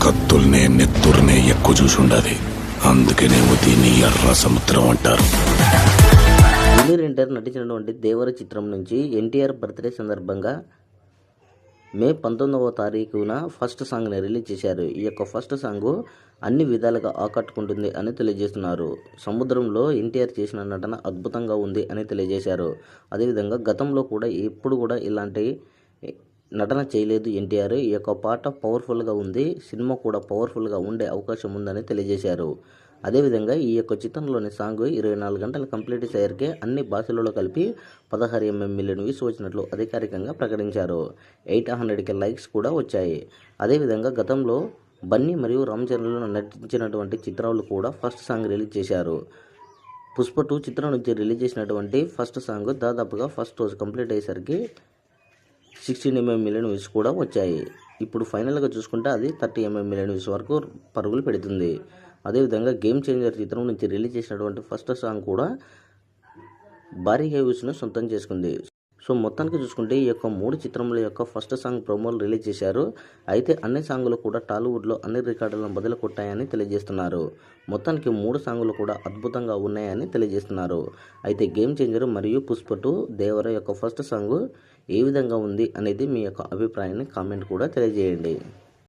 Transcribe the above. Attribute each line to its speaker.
Speaker 1: కత్తుల్నే నెత్తుర్నే ఎక్కువ చూసుండది. అందుకనేమో దీన్ని ఎర్ర సముద్రం అంటారు.
Speaker 2: జూనియర్ ఎన్టీఆర్ నటించినటువంటి దేవర చిత్రం నుంచి ఎన్టీఆర్ బర్త్డే సందర్భంగా మే 19వ తారీఖున ఫస్ట్ సాంగ్ని రిలీజ్ చేశారు. ఈ యొక్క ఫస్ట్ సాంగ్ అన్ని విధాలుగా ఆకట్టుకుంటుంది అని తెలియజేస్తున్నారు. సముద్రంలో ఎన్టీఆర్ చేసిన నటన అద్భుతంగా ఉంది అని తెలియజేశారు. అదేవిధంగా గతంలో కూడా ఎప్పుడు కూడా ఇలాంటి నటన చేయలేదు ఎన్టీఆర్. ఈ యొక్క పాట పవర్ఫుల్గా ఉంది, సినిమా కూడా పవర్ఫుల్గా ఉండే అవకాశం ఉందని తెలియజేశారు. అదేవిధంగా ఈ యొక్క చిత్రంలోని సాంగ్ 24 గంటలు కంప్లీట్ అయ్యేసరికి అన్ని భాషలలో కలిపి 16 మిలియన్ వ్యూస్ వచ్చినట్లు అధికారికంగా ప్రకటించారు. 800K లైక్స్ కూడా వచ్చాయి. అదేవిధంగా గతంలో బన్నీ మరియు రామ్ చరణ్లు నటించినటువంటి చిత్రాలు కూడా ఫస్ట్ సాంగ్ రిలీజ్ చేశారు. పుష్ప 2 చిత్రం నుంచి రిలీజ్ చేసినటువంటి ఫస్ట్ సాంగ్ దాదాపుగా ఫస్ట్ రోజు కంప్లీట్ అయ్యేసరికి 16 మిలియన్ వ్యూస్ కూడా వచ్చాయి. ఇప్పుడు ఫైనల్గా చూసుకుంటే అది 30 మిలియన్ వ్యూస్ వరకు పరుగులు పెడుతుంది. అదేవిధంగా గేమ్ చేంజర్ చిత్రం నుంచి రిలీజ్ చేసినటువంటి ఫస్ట్ సాంగ్ కూడా భారీగా వ్యూస్ను సొంతం చేసుకుంది. సో మొత్తానికి చూసుకుంటే ఈ యొక్క 3 చిత్రముల యొక్క ఫస్ట్ సాంగ్ ప్రోమోలు రిలీజ్ చేశారు. అయితే అన్ని సాంగులు కూడా టాలీవుడ్లో అన్ని రికార్డులను బదులు కొట్టాయని తెలియజేస్తున్నారు. మొత్తానికి 3 సాంగులు కూడా అద్భుతంగా ఉన్నాయని తెలియజేస్తున్నారు. అయితే గేమ్ చేంజర్ మరియు పుష్ప 2 దేవర యొక్క ఫస్ట్ సాంగ్ ఏ విధంగా ఉంది అనేది మీ యొక్క అభిప్రాయాన్ని కామెంట్ కూడా తెలియజేయండి.